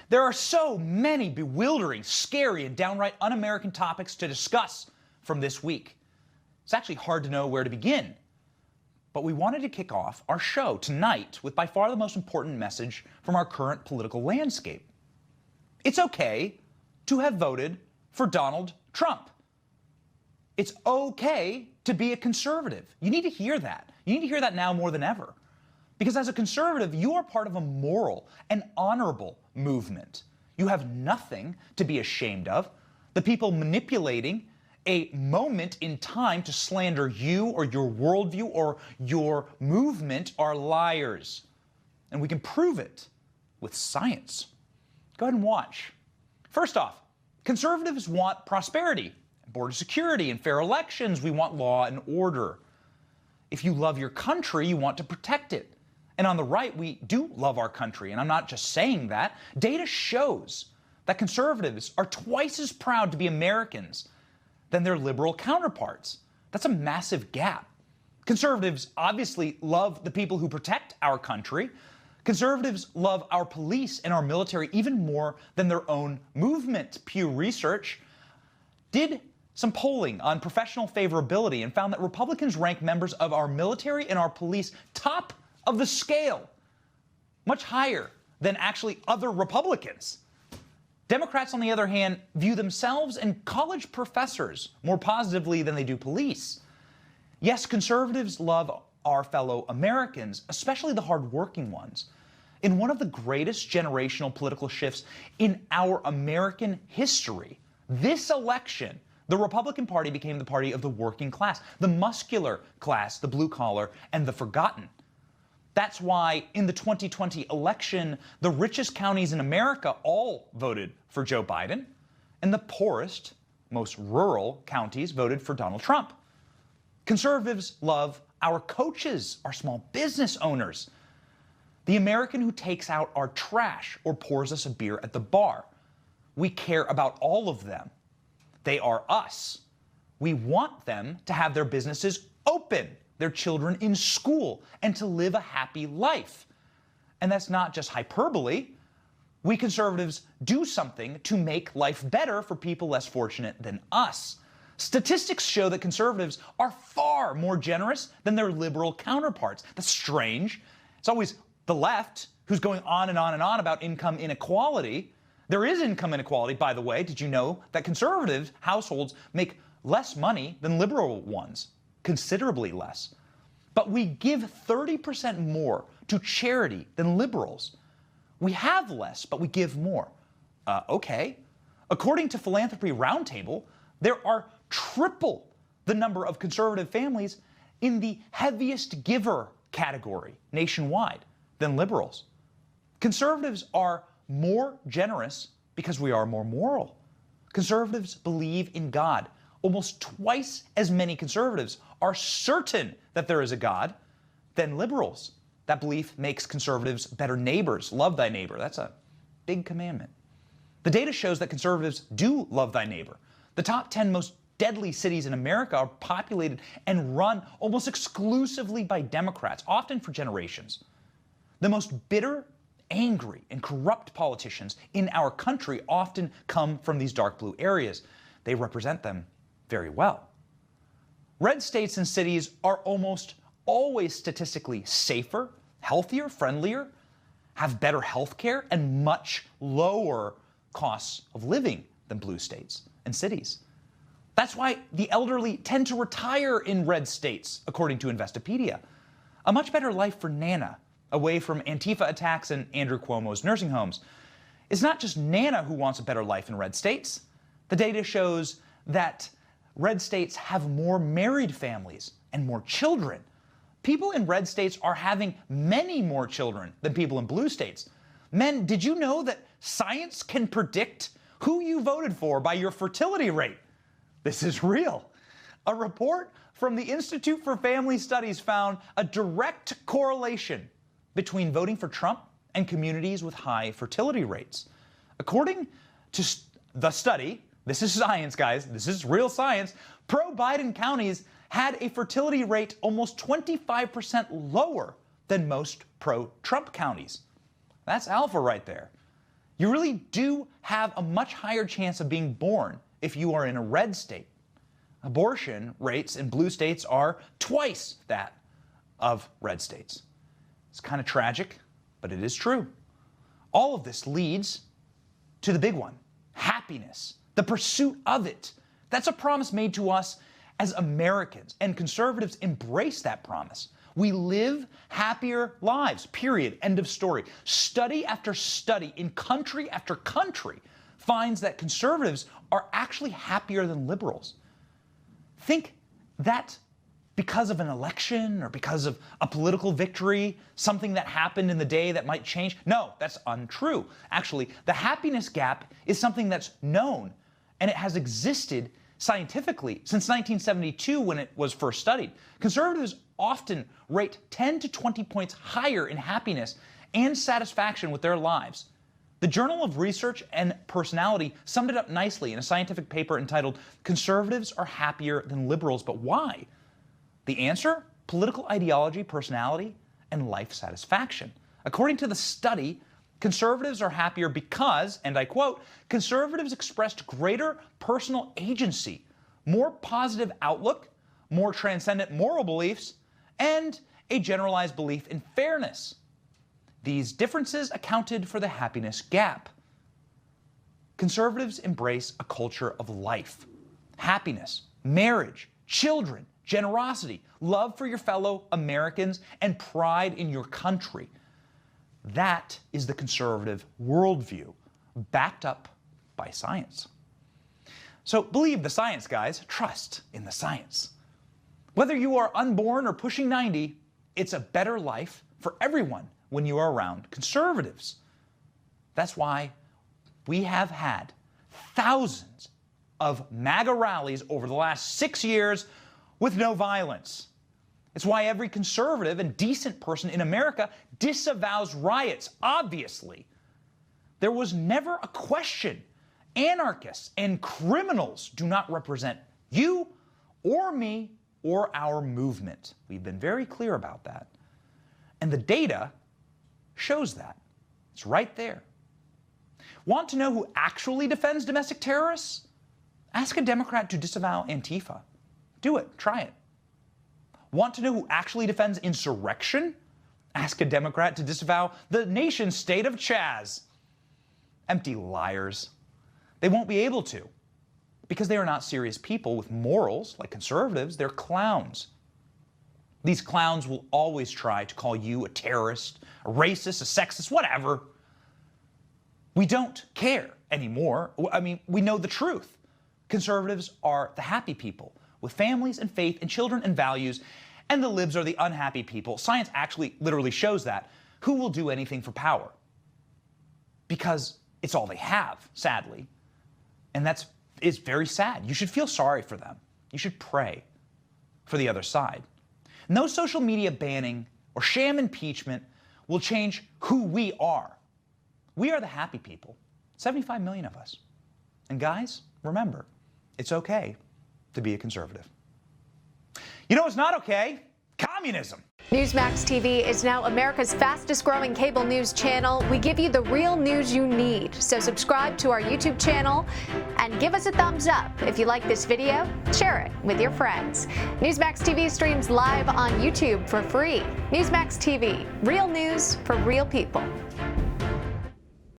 There are so many bewildering, scary, and downright un-American topics to discuss from this week. It's actually hard to know where to begin. But we wanted to kick off our show tonight with by far the most important message from our current political landscape. It's okay to have voted for Donald Trump. It's okay to be a conservative. You need to hear that. You need to hear that now more than ever. Because as a conservative, you are part of a moral and honorable movement. You have nothing to be ashamed of. The people manipulating a moment in time to slander you or your worldview or your movement are liars. And we can prove it with science. Go ahead and watch. First off, conservatives want prosperity, border security, and fair elections. We want law and order. If you love your country, you want to protect it. And on the right, we do love our country, and I'm not just saying that. Data shows that conservatives are twice as proud to be Americans than their liberal counterparts. That's a massive gap. Conservatives obviously love the people who protect our country. Conservatives love our police and our military even more than their own movement. Pew Research did some polling on professional favorability and found that Republicans rank members of our military and our police top of the scale, much higher than actually other Republicans. Democrats, on the other hand, view themselves and college professors more positively than they do police. Yes, conservatives love our fellow Americans, especially the hardworking ones. In one of the greatest generational political shifts in our American history, this election, the Republican Party became the party of the working class, the muscular class, the blue collar, and the forgotten. That's why in the 2020 election, the richest counties in America all voted for Joe Biden, and the poorest, most rural counties voted for Donald Trump. Conservatives love our coaches, our small business owners, the American who takes out our trash or pours us a beer at the bar. We care about all of them. They are us. We want them to have their businesses open, their children in school, and to live a happy life. And that's not just hyperbole. We conservatives do something to make life better for people less fortunate than us. Statistics show that conservatives are far more generous than their liberal counterparts. That's strange. It's always the left who's going on and on and on about income inequality. There is income inequality, by the way. Did you know that conservative households make less money than liberal ones? Considerably less. But we give 30% more to charity than liberals. We have less, but we give more. Okay. According to Philanthropy Roundtable, there are triple the number of conservative families in the heaviest giver category nationwide than liberals. Conservatives are more generous because we are more moral. Conservatives believe in God. Almost twice as many conservatives are certain that there is a God than liberals. That belief makes conservatives better neighbors. Love thy neighbor. That's a big commandment. The data shows that conservatives do love thy neighbor. The top 10 most deadly cities in America are populated and run almost exclusively by Democrats, often for generations. The most bitter, angry, and corrupt politicians in our country often come from these dark blue areas. They represent them very well. Red states and cities are almost always statistically safer, healthier, friendlier, have better health care, and much lower costs of living than blue states and cities. That's why the elderly tend to retire in red states, according to Investopedia. A much better life for Nana, away from Antifa attacks and Andrew Cuomo's nursing homes. It's not just Nana who wants a better life in red states. The data shows that red states have more married families and more children. People in red states are having many more children than people in blue states. Men, did you know that science can predict who you voted for by your fertility rate? This is real. A report from the Institute for Family Studies found a direct correlation between voting for Trump and communities with high fertility rates. According to the study, this is science, guys, this is real science, pro-Biden counties had a fertility rate almost 25% lower than most pro-Trump counties. That's alpha right there. You really do have a much higher chance of being born if you are in a red state. Abortion rates in blue states are twice that of red states. It's kind of tragic, but it is true. All of this leads to the big one, happiness, the pursuit of it. That's a promise made to us as Americans, and conservatives embrace that promise. We live happier lives, period, end of story. Study after study in country after country finds that conservatives are actually happier than liberals. Think that because of an election or because of a political victory, something that happened in the day that might change? No, that's untrue. Actually, the happiness gap is something that's known, and it has existed scientifically since 1972 when it was first studied. Conservatives often rate 10 to 20 points higher in happiness and satisfaction with their lives. The Journal of Research and Personality summed it up nicely in a scientific paper entitled "Conservatives Are Happier Than Liberals, But Why?" The answer? Political ideology, personality, and life satisfaction. According to the study, conservatives are happier because, and I quote, conservatives expressed greater personal agency, more positive outlook, more transcendent moral beliefs, and a generalized belief in fairness. These differences accounted for the happiness gap. Conservatives embrace a culture of life, happiness, marriage, children, generosity, love for your fellow Americans, and pride in your country. That is the conservative worldview, backed up by science. So believe the science, guys. Trust in the science. Whether you are unborn or pushing 90, it's a better life for everyone when you are around conservatives. That's why we have had thousands of MAGA rallies over the last 6 years with no violence. It's why every conservative and decent person in America disavows riots, obviously. There was never a question. Anarchists and criminals do not represent you or me or our movement. We've been very clear about that. And the data shows that. It's right there. Want to know who actually defends domestic terrorists? Ask a Democrat to disavow Antifa. Do it. Try it. Want to know who actually defends insurrection? Ask a Democrat to disavow the nation state of Chaz. Empty liars. They won't be able to, because they are not serious people with morals like conservatives. They're clowns. These clowns will always try to call you a terrorist, a racist, a sexist, whatever. We don't care anymore. I mean, we know the truth. Conservatives are the happy people with families and faith and children and values, and the libs are the unhappy people. Science actually literally shows that, who will do anything for power. Because it's all they have, sadly. And that is very sad. You should feel sorry for them. You should pray for the other side. No social media banning or sham impeachment will change who we are. We are the happy people, 75 million of us. And guys, remember, it's okay to be a conservative. You know what's not okay? Communism. Newsmax TV is now America's fastest growing cable news channel. We give you the real news you need. So subscribe to our YouTube channel and give us a thumbs up. If you like this video, share it with your friends. Newsmax TV streams live on YouTube for free. Newsmax TV, real news for real people.